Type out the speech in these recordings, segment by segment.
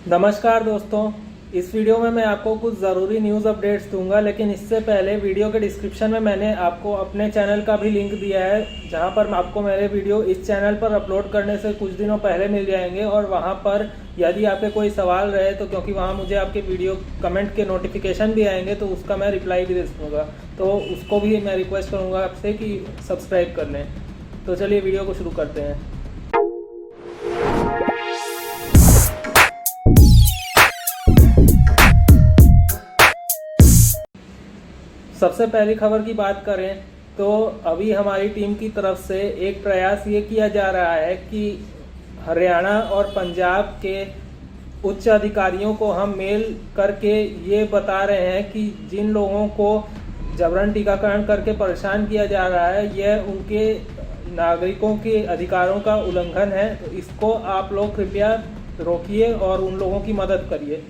नमस्कार दोस्तों, इस वीडियो में मैं आपको कुछ ज़रूरी न्यूज़ अपडेट्स दूंगा, लेकिन इससे पहले वीडियो के डिस्क्रिप्शन में मैंने आपको अपने चैनल का भी लिंक दिया है, जहां पर आपको मेरे वीडियो इस चैनल पर अपलोड करने से कुछ दिनों पहले मिल जाएंगे। और वहां पर यदि आपके कोई सवाल रहे तो क्योंकि वहां मुझे आपके वीडियो कमेंट के नोटिफिकेशन भी आएंगे, तो उसका मैं रिप्लाई भी दे दूँगा, तो उसको भी मैं रिक्वेस्ट करूँगा आपसे कि सब्सक्राइब कर लें। तो चलिए वीडियो को शुरू करते हैं। सबसे पहली खबर की बात करें तो अभी हमारी टीम की तरफ से एक प्रयास ये किया जा रहा है कि हरियाणा और पंजाब के उच्च अधिकारियों को हम मेल करके ये बता रहे हैं कि जिन लोगों को जबरन टीकाकरण करके परेशान किया जा रहा है, यह उनके नागरिकों के अधिकारों का उल्लंघन है। तो इसको आप लोग कृपया रोकिए और उन लोगों की मदद करिए।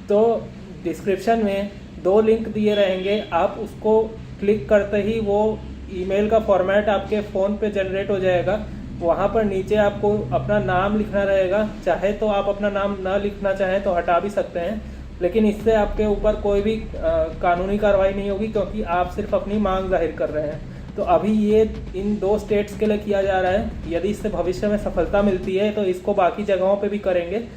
तो डिस्क्रिप्शन में 2 लिंक दिए रहेंगे, आप उसको क्लिक करते ही वो ईमेल का फॉर्मेट आपके फ़ोन पे जनरेट हो जाएगा। वहाँ पर नीचे आपको अपना नाम लिखना रहेगा, चाहे तो आप अपना नाम ना लिखना चाहें तो हटा भी सकते हैं, लेकिन इससे आपके ऊपर कोई भी कानूनी कार्रवाई नहीं होगी, क्योंकि आप सिर्फ अपनी मांग जाहिर कर रहे हैं। तो अभी ये इन 2 स्टेट्स के लिए किया जा रहा है। यदि इससे भविष्य में सफलता मिलती है तो इसको बाकी जगहों पे भी करेंगे।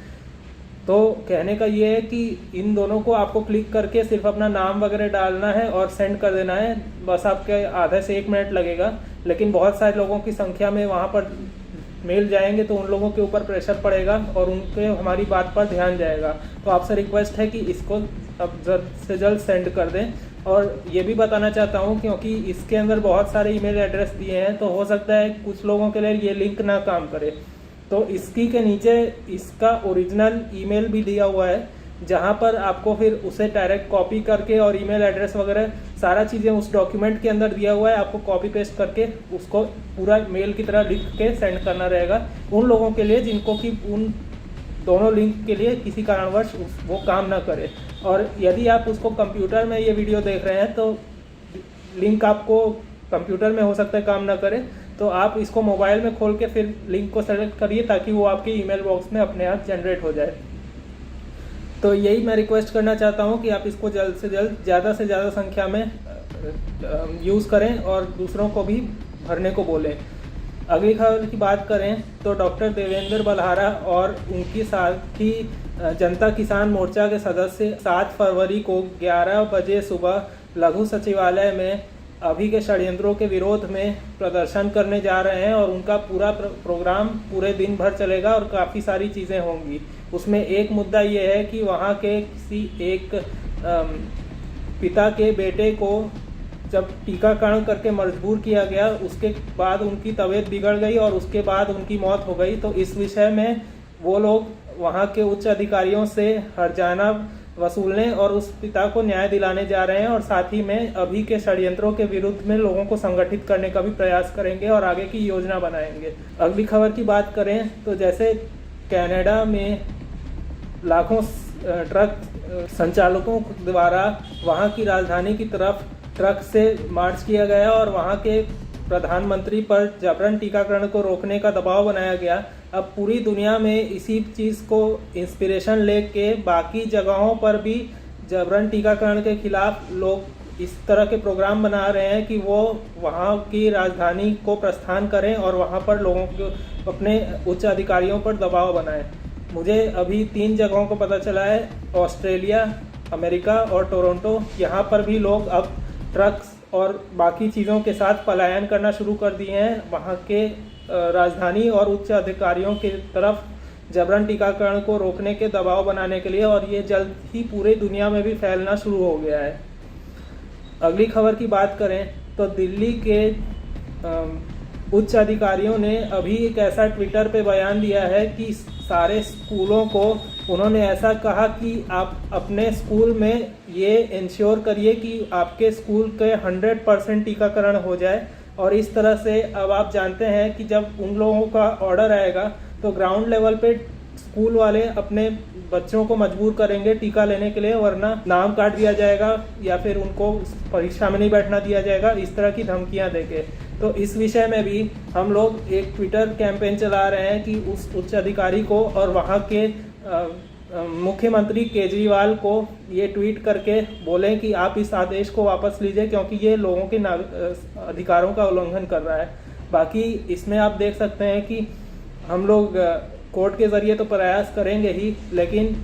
तो कहने का ये है कि इन दोनों को आपको क्लिक करके सिर्फ अपना नाम वगैरह डालना है और सेंड कर देना है। बस आपके आधे से 1 मिनट लगेगा, लेकिन बहुत सारे लोगों की संख्या में वहाँ पर मेल जाएंगे तो उन लोगों के ऊपर प्रेशर पड़ेगा और उनके हमारी बात पर ध्यान जाएगा। तो आपसे रिक्वेस्ट है कि इसको अब जल्द से जल्द सेंड कर दें। और ये भी बताना चाहता हूँ, क्योंकि इसके अंदर बहुत सारे ईमेल एड्रेस दिए हैं, तो हो सकता है कुछ लोगों के लिए ये लिंक ना काम करे। तो इसकी के नीचे इसका ओरिजिनल ईमेल भी दिया हुआ है, जहां पर आपको फिर उसे डायरेक्ट कॉपी करके और ईमेल एड्रेस वगैरह सारा चीज़ें उस डॉक्यूमेंट के अंदर दिया हुआ है, आपको कॉपी पेस्ट करके उसको पूरा मेल की तरह लिख के सेंड करना रहेगा उन लोगों के लिए जिनको कि उन दोनों लिंक के लिए किसी कारणवश वो काम ना करे। और यदि आप उसको कंप्यूटर में ये वीडियो देख रहे हैं तो लिंक आपको कंप्यूटर में हो सकता है काम ना करे, तो आप इसको मोबाइल में खोल के फिर लिंक को सेलेक्ट करिए ताकि वो आपके ईमेल बॉक्स में अपने आप जनरेट हो जाए। तो यही मैं रिक्वेस्ट करना चाहता हूँ कि आप इसको जल्द से जल्द ज़्यादा से ज़्यादा संख्या में यूज़ करें और दूसरों को भी भरने को बोलें। अगली खबर की बात करें तो डॉक्टर देवेंद्र बलहारा और उनकी साथी जनता किसान मोर्चा के सदस्य 7 फरवरी को 11 बजे सुबह लघु सचिवालय में अभी के षड्यंत्रों के विरोध में प्रदर्शन करने जा रहे हैं। और उनका पूरा प्रोग्राम पूरे दिन भर चलेगा और काफ़ी सारी चीज़ें होंगी। उसमें एक मुद्दा ये है कि वहाँ के किसी एक पिता के बेटे को जब टीकाकरण करके मजबूर किया गया, उसके बाद उनकी तबीयत बिगड़ गई और उसके बाद उनकी मौत हो गई। तो इस विषय में वो लोग वहाँ के उच्च अधिकारियों से हर्जाना वसूलने और उस पिता को न्याय दिलाने जा रहे हैं, और साथ ही में अभी के षड्यंत्रों के विरुद्ध में लोगों को संगठित करने का भी प्रयास करेंगे और आगे की योजना बनाएंगे। अगली खबर की बात करें तो जैसे कनाडा में लाखों ट्रक संचालकों द्वारा वहां की राजधानी की तरफ ट्रक से मार्च किया गया और वहां के प्रधानमंत्री पर जबरन टीकाकरण को रोकने का दबाव बनाया गया। अब पूरी दुनिया में इसी चीज़ को इंस्पिरेशन लेके बाकी जगहों पर भी जबरन टीकाकरण के खिलाफ लोग इस तरह के प्रोग्राम बना रहे हैं कि वो वहाँ की राजधानी को प्रस्थान करें और वहाँ पर लोगों को अपने उच्च अधिकारियों पर दबाव बनाएं। मुझे अभी 3 जगहों को पता चला है, ऑस्ट्रेलिया, अमेरिका और टोरंटो। यहाँ पर भी लोग अब ट्रक्स और बाकी चीज़ों के साथ पलायन करना शुरू कर दिए हैं वहाँ के राजधानी और उच्च अधिकारियों की तरफ जबरन टीकाकरण को रोकने के दबाव बनाने के लिए, और ये जल्द ही पूरे दुनिया में भी फैलना शुरू हो गया है। अगली खबर की बात करें तो दिल्ली के उच्च अधिकारियों ने अभी एक ऐसा ट्विटर पे बयान दिया है कि सारे स्कूलों को उन्होंने ऐसा कहा कि आप अपने स्कूल में ये इंश्योर करिए कि आपके स्कूल के 100% टीकाकरण हो जाए। और इस तरह से अब आप जानते हैं कि जब उन लोगों का ऑर्डर आएगा तो ग्राउंड लेवल पे स्कूल वाले अपने बच्चों को मजबूर करेंगे टीका लेने के लिए, वरना नाम काट दिया जाएगा या फिर उनको परीक्षा में नहीं बैठना दिया जाएगा, इस तरह की धमकियां देके। तो इस विषय में भी हम लोग एक ट्विटर कैंपेन चला रहे हैं कि उस उच्च अधिकारी को और वहाँ के मुख्यमंत्री केजरीवाल को ये ट्वीट करके बोलें कि आप इस आदेश को वापस लीजिए, क्योंकि ये लोगों के अधिकारों का उल्लंघन कर रहा है। बाकी इसमें आप देख सकते हैं कि हम लोग कोर्ट के ज़रिए तो प्रयास करेंगे ही, लेकिन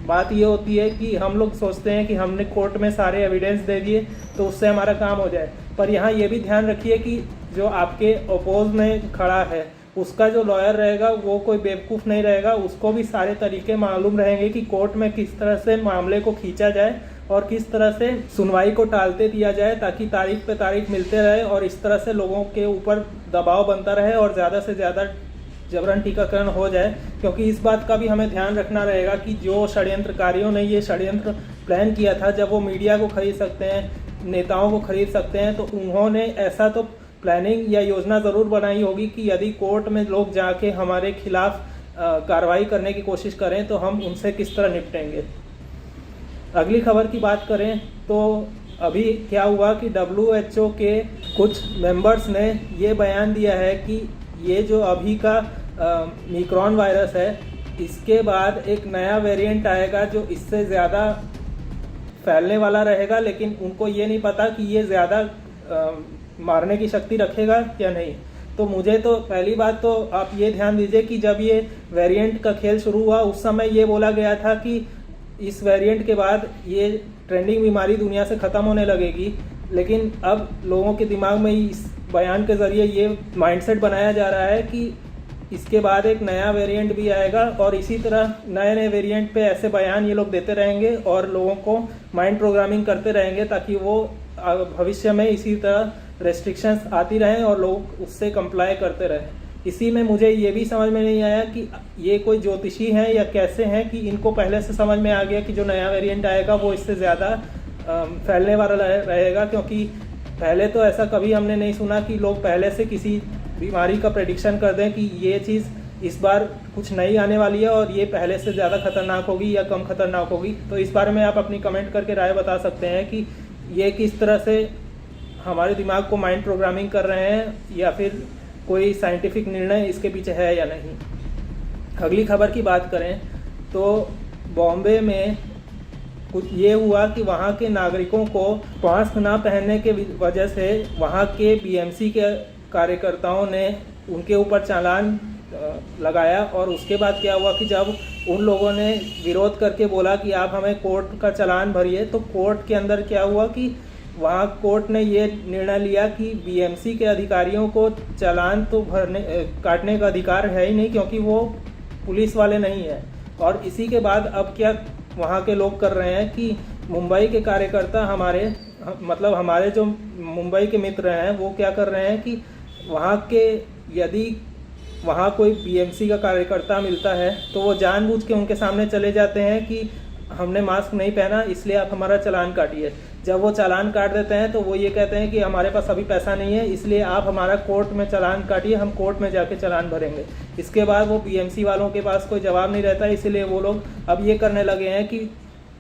बात ये होती है कि हम लोग सोचते हैं कि हमने कोर्ट में सारे एविडेंस दे दिए तो उससे हमारा काम हो जाए। पर यहाँ ये भी ध्यान रखिए कि जो आपके अपोज में खड़ा है उसका जो लॉयर रहेगा वो कोई बेवकूफ़ नहीं रहेगा, उसको भी सारे तरीके मालूम रहेंगे कि कोर्ट में किस तरह से मामले को खींचा जाए और किस तरह से सुनवाई को टालते दिया जाए, ताकि तारीख पे तारीख मिलते रहे और इस तरह से लोगों के ऊपर दबाव बनता रहे और ज़्यादा से ज़्यादा जबरन टीकाकरण हो जाए। क्योंकि इस बात का भी हमें ध्यान रखना रहेगा कि जो षड्यंत्रकारियों ने ये षड्यंत्र प्लान किया था, जब वो मीडिया को खरीद सकते हैं, नेताओं को खरीद सकते हैं, तो उन्होंने ऐसा तो प्लानिंग या योजना ज़रूर बनाई होगी कि यदि कोर्ट में लोग जाके हमारे खिलाफ कार्रवाई करने की कोशिश करें तो हम उनसे किस तरह निपटेंगे। अगली खबर की बात करें तो अभी क्या हुआ कि WHO के कुछ मेंबर्स ने ये बयान दिया है कि ये जो अभी का मिक्रॉन वायरस है, इसके बाद एक नया वेरिएंट आएगा जो इससे ज़्यादा फैलने वाला रहेगा, लेकिन उनको ये नहीं पता कि ये ज़्यादा मारने की शक्ति रखेगा या नहीं। तो मुझे तो पहली बात तो आप ये ध्यान दीजिए कि जब ये वेरिएंट का खेल शुरू हुआ उस समय ये बोला गया था कि इस वेरिएंट के बाद ये ट्रेंडिंग बीमारी दुनिया से ख़त्म होने लगेगी, लेकिन अब लोगों के दिमाग में इस बयान के ज़रिए ये माइंडसेट बनाया जा रहा है कि इसके बाद एक नया वेरिएंट भी आएगा और इसी तरह नए नए वेरिएंट पे ऐसे बयान ये लोग देते रहेंगे और लोगों को माइंड प्रोग्रामिंग करते रहेंगे ताकि वो भविष्य में इसी तरह रेस्ट्रिक्शंस आती रहें और लोग उससे कंप्लाई करते रहें। इसी में मुझे ये भी समझ में नहीं आया कि ये कोई ज्योतिषी हैं या कैसे हैं कि इनको पहले से समझ में आ गया कि जो नया वेरिएंट आएगा वो इससे ज़्यादा फैलने वाला रहेगा, क्योंकि पहले तो ऐसा कभी हमने नहीं सुना कि लोग पहले से किसी बीमारी का प्रेडिक्शन कर दें कि ये चीज़ इस बार कुछ नई आने वाली है और ये पहले से ज़्यादा खतरनाक होगी या कम खतरनाक होगी। तो इस बारे में आप अपनी कमेंट करके राय बता सकते हैं कि ये किस तरह से हमारे दिमाग को माइंड प्रोग्रामिंग कर रहे हैं या फिर कोई साइंटिफिक निर्णय इसके पीछे है या नहीं। अगली खबर की बात करें तो बॉम्बे में कुछ ये हुआ कि वहाँ के नागरिकों को मास्क ना पहनने के वजह से वहाँ के BMC के कार्यकर्ताओं ने उनके ऊपर चालान लगाया। और उसके बाद क्या हुआ कि जब उन लोगों ने विरोध करके बोला कि आप हमें कोर्ट का चालान भरिए, तो कोर्ट के अंदर क्या हुआ कि वहाँ कोर्ट ने ये निर्णय लिया कि BMC के अधिकारियों को चालान तो काटने का अधिकार है ही नहीं, क्योंकि वो पुलिस वाले नहीं हैं। और इसी के बाद अब क्या वहाँ के लोग कर रहे हैं कि मुंबई के कार्यकर्ता हमारे जो मुंबई के मित्र हैं वो क्या कर रहे हैं कि वहाँ के यदि वहाँ कोई BMC का कार्यकर्ता मिलता है तो वो जानबूझ के उनके सामने चले जाते हैं कि हमने मास्क नहीं पहना इसलिए आप हमारा चालान काटिए। जब वो चालान काट देते हैं तो वो ये कहते हैं कि हमारे पास अभी पैसा नहीं है, इसलिए आप हमारा कोर्ट में चालान काटिए, हम कोर्ट में जाके चालान भरेंगे। इसके बाद वो BMC वालों के पास कोई जवाब नहीं रहता, इसीलिए वो लोग अब ये करने लगे हैं कि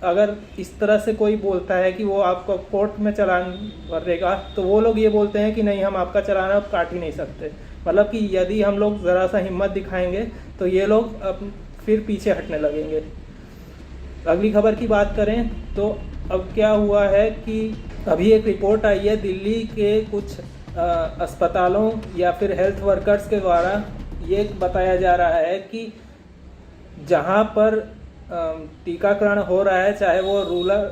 अगर इस तरह से कोई बोलता है कि वो आपको कोर्ट में चालान भरेगा तो वो लोग ये बोलते हैं कि नहीं, हम आपका चालान अब काट ही नहीं सकते। मतलब कि यदि हम लोग ज़रा सा हिम्मत दिखाएंगे तो ये लोग अब फिर पीछे हटने लगेंगे। अगली खबर की बात करें तो अब क्या हुआ है कि अभी एक रिपोर्ट आई है दिल्ली के कुछ अस्पतालों या फिर हेल्थ वर्कर्स के द्वारा ये बताया जा रहा है कि जहां पर टीकाकरण हो रहा है, चाहे वो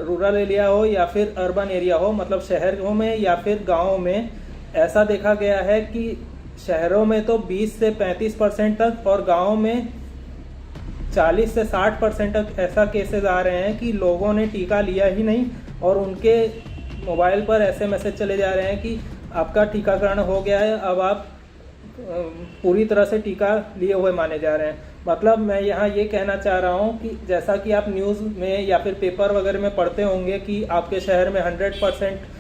रूरल एरिया हो या फिर अर्बन एरिया हो, मतलब शहरों में या फिर गाँवों में, ऐसा देखा गया है कि शहरों में तो 20 से 35% तक और गाँवों में 40 से 60% तक ऐसा केसेस आ रहे हैं कि लोगों ने टीका लिया ही नहीं और उनके मोबाइल पर ऐसे मैसेज चले जा रहे हैं कि आपका टीकाकरण हो गया है, अब आप पूरी तरह से टीका लिए हुए माने जा रहे हैं। मतलब मैं यहाँ ये कहना चाह रहा हूँ कि जैसा कि आप न्यूज़ में या फिर पेपर वगैरह में पढ़ते होंगे कि आपके शहर में 100%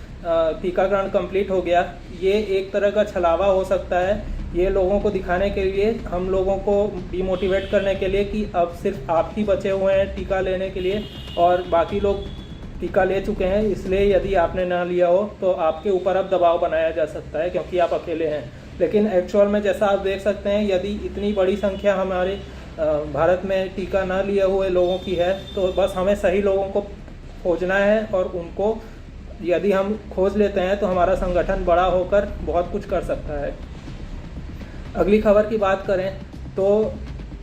टीकाकरण कंप्लीट हो गया, ये एक तरह का छलावा हो सकता है। ये लोगों को दिखाने के लिए, हम लोगों को डिमोटिवेट करने के लिए कि अब सिर्फ आप ही बचे हुए हैं टीका लेने के लिए और बाकी लोग टीका ले चुके हैं, इसलिए यदि आपने ना लिया हो तो आपके ऊपर अब दबाव बनाया जा सकता है क्योंकि आप अकेले हैं। लेकिन एक्चुअल में जैसा आप देख सकते हैं, यदि इतनी बड़ी संख्या हमारे भारत में टीका न लिए हुए लोगों की है। तो बस हमें सही लोगों को खोजना है और उनको यदि हम खोज लेते हैं तो हमारा संगठन बड़ा होकर बहुत कुछ कर सकता है। अगली खबर की बात करें तो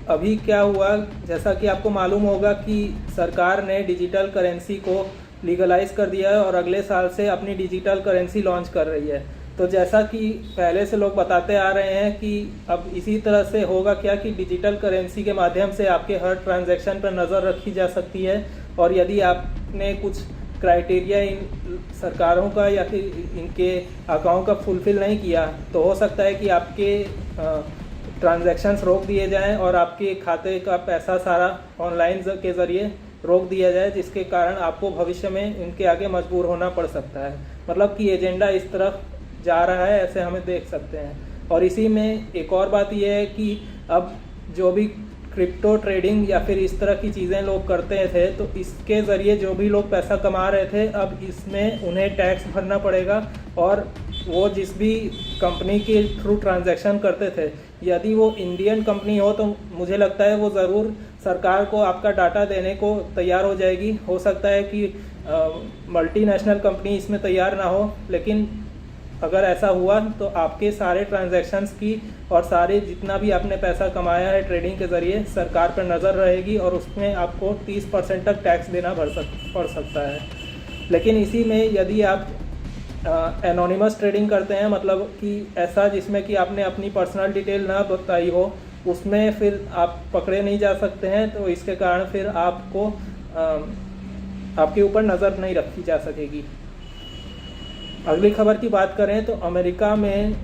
अभी क्या हुआ, जैसा कि आपको मालूम होगा कि सरकार ने डिजिटल करेंसी को लीगलाइज कर दिया है और अगले साल से अपनी डिजिटल करेंसी लॉन्च कर रही है। तो जैसा कि पहले से लोग बताते आ रहे हैं कि अब इसी तरह से होगा क्या कि डिजिटल करेंसी के माध्यम से आपके हर ट्रांजैक्शन पर नज़र रखी जा सकती है और यदि आपने कुछ क्राइटेरिया इन सरकारों का या फिर इनके आकाओं का फुलफ़िल नहीं किया तो हो सकता है कि आपके ट्रांजैक्शंस रोक दिए जाएं और आपके खाते का पैसा सारा ऑनलाइन के ज़रिए रोक दिया जाए, जिसके कारण आपको भविष्य में इनके आगे मजबूर होना पड़ सकता है। मतलब कि एजेंडा इस तरफ जा रहा है, ऐसे हमें देख सकते हैं। और इसी में एक और बात यह है कि अब जो भी क्रिप्टो ट्रेडिंग या फिर इस तरह की चीज़ें लोग करते थे तो इसके ज़रिए जो भी लोग पैसा कमा रहे थे अब इसमें उन्हें टैक्स भरना पड़ेगा और वो जिस भी कंपनी के थ्रू ट्रांजैक्शन करते थे यदि वो इंडियन कंपनी हो तो मुझे लगता है वो ज़रूर सरकार को आपका डाटा देने को तैयार हो जाएगी। हो सकता है कि मल्टीनेशनल कंपनी इसमें तैयार ना हो, लेकिन अगर ऐसा हुआ तो आपके सारे ट्रांजैक्शंस की और सारे जितना भी आपने पैसा कमाया है ट्रेडिंग के ज़रिए सरकार पर नज़र रहेगी और उसमें आपको 30% तक टैक्स देना पड़ सकता है। लेकिन इसी में यदि आप एनोनिमस ट्रेडिंग करते हैं, मतलब कि ऐसा जिसमें कि आपने अपनी पर्सनल डिटेल ना बताई हो, उसमें फिर आप पकड़े नहीं जा सकते हैं। तो इसके कारण फिर आपको आपके ऊपर नज़र नहीं रखी जा सकेगी। अगली खबर की बात करें तो अमेरिका में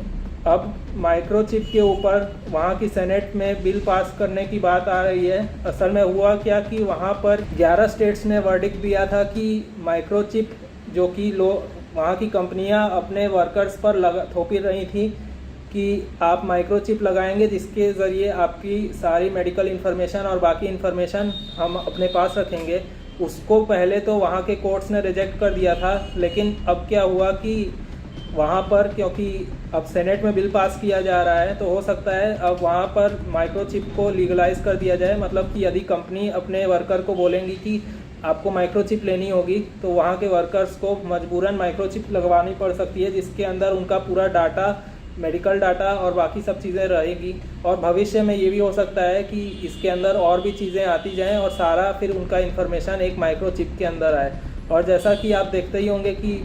अब माइक्रोचिप के ऊपर वहाँ की सेनेट में बिल पास करने की बात आ रही है। असल में हुआ क्या कि वहाँ पर 11 स्टेट्स ने वर्डिक्ट दिया था कि माइक्रोचिप जो कि वहाँ की कंपनियाँ अपने वर्कर्स पर थोपी रही थी कि आप माइक्रोचिप लगाएंगे जिसके ज़रिए आपकी सारी मेडिकल इन्फॉर्मेशन और बाकी इन्फॉर्मेशन हम अपने पास रखेंगे। उसको पहले तो वहाँ के कोर्ट्स ने रिजेक्ट कर दिया था, लेकिन अब क्या हुआ कि वहाँ पर क्योंकि अब सेनेट में बिल पास किया जा रहा है तो हो सकता है अब वहाँ पर माइक्रोचिप को लीगलाइज कर दिया जाए। मतलब कि यदि कंपनी अपने वर्कर को बोलेंगी कि आपको माइक्रोचिप लेनी होगी तो वहाँ के वर्कर्स को मजबूरन माइक्रोचिप लगवानी पड़ सकती है, जिसके अंदर उनका पूरा डाटा, मेडिकल डाटा और बाकी सब चीज़ें रहेगी। और भविष्य में ये भी हो सकता है कि इसके अंदर और भी चीज़ें आती जाएं और सारा फिर उनका इन्फॉर्मेशन एक माइक्रोचिप के अंदर आए। और जैसा कि आप देखते ही होंगे कि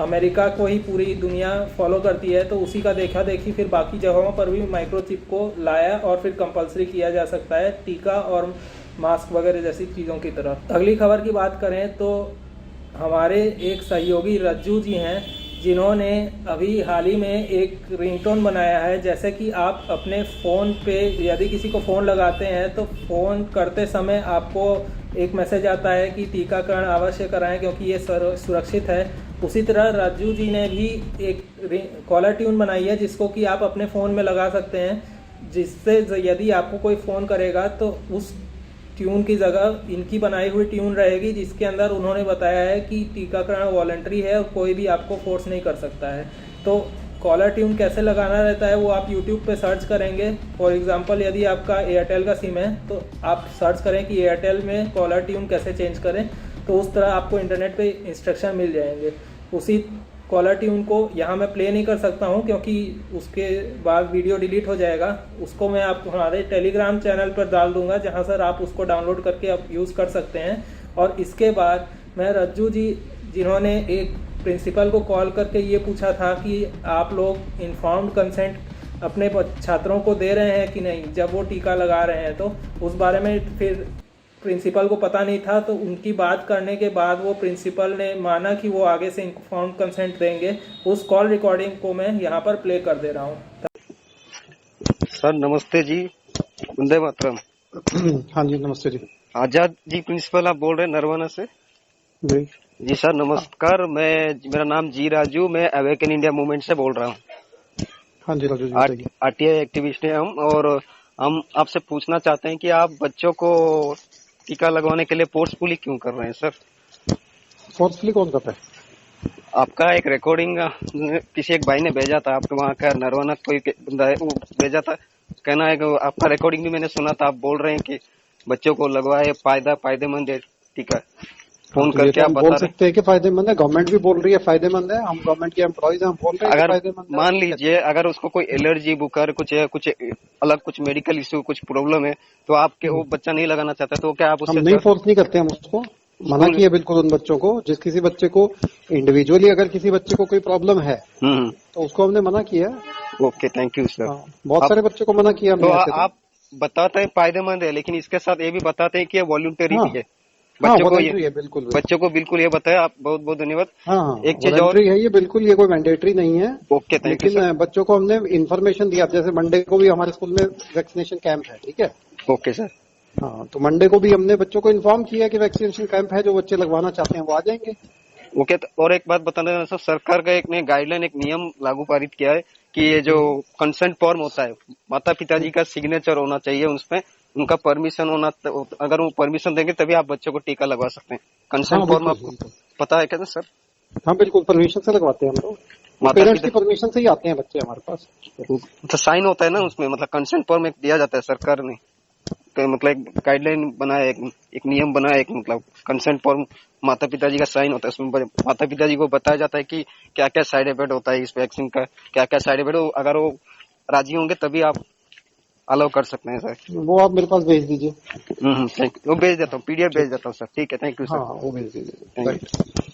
अमेरिका को ही पूरी दुनिया फॉलो करती है, तो उसी का देखा देखी फिर बाकी जगहों पर भी माइक्रोचिप को लाया और फिर कंपलसरी किया जा सकता है टीका और मास्क वगैरह जैसी चीज़ों की तरह। अगली खबर की बात करें तो हमारे एक सहयोगी रज्जू जी हैं जिन्होंने अभी हाल ही में एक रिंगटोन बनाया है। जैसे कि आप अपने फ़ोन पे यदि किसी को फ़ोन लगाते हैं तो फ़ोन करते समय आपको एक मैसेज आता है कि टीकाकरण अवश्य कराएं क्योंकि ये सुरक्षित है। उसी तरह रज्जू जी ने भी एक कॉलर ट्यून बनाई है जिसको कि आप अपने फ़ोन में लगा सकते हैं, जिससे यदि आपको कोई फ़ोन करेगा तो उस ट्यून की जगह इनकी बनाई हुई ट्यून रहेगी, जिसके अंदर उन्होंने बताया है कि टीकाकरण वॉलंटरी है और कोई भी आपको फोर्स नहीं कर सकता है। तो कॉलर ट्यून कैसे लगाना रहता है वो आप यूट्यूब पे सर्च करेंगे। फॉर एग्जांपल यदि आपका एयरटेल का सिम है तो आप सर्च करें कि एयरटेल में कॉलर ट्यून कैसे चेंज करें, तो उस तरह आपको इंटरनेट पे इंस्ट्रक्शन मिल जाएंगे। उसी कॉलर ट्यून को यहाँ मैं प्ले नहीं कर सकता हूँ क्योंकि उसके बाद वीडियो डिलीट हो जाएगा। उसको मैं आपको हमारे टेलीग्राम चैनल पर डाल दूँगा जहाँ सर आप उसको डाउनलोड करके आप यूज़ कर सकते हैं। और इसके बाद मैं रज्जू जी जिन्होंने एक प्रिंसिपल को कॉल करके ये पूछा था कि आप लोग इन्फॉर्म्ड कंसेंट अपने छात्रों को दे रहे हैं कि नहीं जब वो टीका लगा रहे हैं, तो उस बारे में फिर प्रिंसिपल को पता नहीं था। तो उनकी बात करने के बाद वो प्रिंसिपल ने माना कि वो आगे से इन्फॉर्म्ड कंसेंट देंगे। उस कॉल रिकॉर्डिंग को मैं यहाँ पर प्ले कर दे रहा हूँ। सर नमस्ते जी, वंदे मातरम। हाँ जी नमस्ते जी। आजाद जी प्रिंसिपल आप बोल रहे हैं नरवाना से? जी जी सर नमस्कार, मेरा नाम जी राजू, मैं अवेकन इंडिया मूवमेंट से बोल रहा हूँ। हाँ जी राजू जी। आरटीआई एक्टिविस्ट हैं हम, और हम आपसे पूछना चाहते हैं कि आप बच्चों को टीका लगवाने के लिए फोर्सफुली क्यों कर रहे हैं सर? फोर्सफुली कौन करता है? आपका एक रिकॉर्डिंग किसी एक भाई ने भेजा था, आपके वहाँ का नरवाना कोई बंदा है वो भेजा था, कहना है कि आपका रिकॉर्डिंग भी मैंने सुना था, आप बोल रहे हैं कि बच्चों को लगवाए, फायदेमंद है टीका। फोन तो ये करके तो आप हम बता बोल रहे सकते हैं कि फायदेमंद है, गवर्नमेंट भी बोल रही है फायदेमंद है, हम गवर्नमेंट के एम्प्लॉइज हम बोल रहे हैं। हैं कि अगर फायदेमंद है। मान लीजिए अगर उसको कोई एलर्जी, बुखार, कुछ अलग कुछ मेडिकल इश्यू, कुछ प्रॉब्लम है, तो आपके वो बच्चा नहीं लगाना चाहता, तो क्या आप हम उससे नहीं फोर्स नहीं करते, हम उसको मना स्कूल? किया बिल्कुल उन बच्चों को, जिस किसी बच्चे को इंडिविजुअली अगर किसी बच्चे को कोई प्रॉब्लम है हम्म। तो उसको हमने मना किया। Okay, thank you sir. हाँ, बहुत आप सारे बच्चों को मना किया तो हमने ऐसे तो। आप बताते हैं फायदेमंद है, लेकिन इसके साथ ये भी बताते हैं कि ये वॉलंटरी हाँ भी है। हाँ, बच्चों को वॉलंटरी है बिल्कुल बिल्कुल। बच्चों को बिल्कुल ये बताया, आप बहुत बहुत धन्यवाद। हाँ हाँ, एक चीज और। वॉलंटरी है ये बिल्कुल, ये कोई मैंडेटरी नहीं है। ओके, थैंक यू लेकिन सर। बच्चों को हमने इन्फॉर्मेशन दिया, जैसे मंडे को भी हमारे स्कूल में वैक्सीनेशन कैंप है, ठीक है। Okay sir. हाँ, तो मंडे को भी हमने बच्चों को इन्फॉर्म किया कि वैक्सीनेशन कैंप है, जो बच्चे लगवाना चाहते हैं वो आ जाएंगे। ओके, तो और एक बात बताना है सर, सरकार का एक ने गाइडलाइन, एक नियम लागू पारित किया है कि ये जो कंसेंट फॉर्म होता है, माता पिताजी का सिग्नेचर होना चाहिए उसमें, उनका परमिशन होना, अगर वो परमिशन देंगे तभी आप बच्चों को टीका लगवा सकते हैं। कंसेंट हाँ फॉर्म बिल्कुल आपको बिल्कुल। पता है क्या सर? हाँ बिल्कुल, परमिशन से लगवाते हैं हम लोग, माता पेरेंट्स की पिता परमिशन से ही आते हैं बच्चे हमारे पास। तो साइन होता है ना उसमें, मतलब कंसेंट फॉर्म एक दिया जाता है सरकार ने, तो मतलब एक गाइडलाइन बनाया, एक नियम बनाया, एक मतलब कंसेंट फॉर्म, माता पिताजी का साइन होता है उसमें, माता पिताजी को बताया जाता है कि क्या क्या साइड इफेक्ट होता है इस वैक्सीन का, क्या क्या साइड इफेक्ट, अगर वो राजी होंगे तभी आप अलाउ कर सकते हैं सर। वो आप मेरे पास भेज दीजिए। थैंक यू, वो भेज देता हूँ, पीडीएफ भेज देता हूँ सर। ठीक है, थैंक यू हाँ सर। वो भेज दीजिए, थैंक यू। राइट।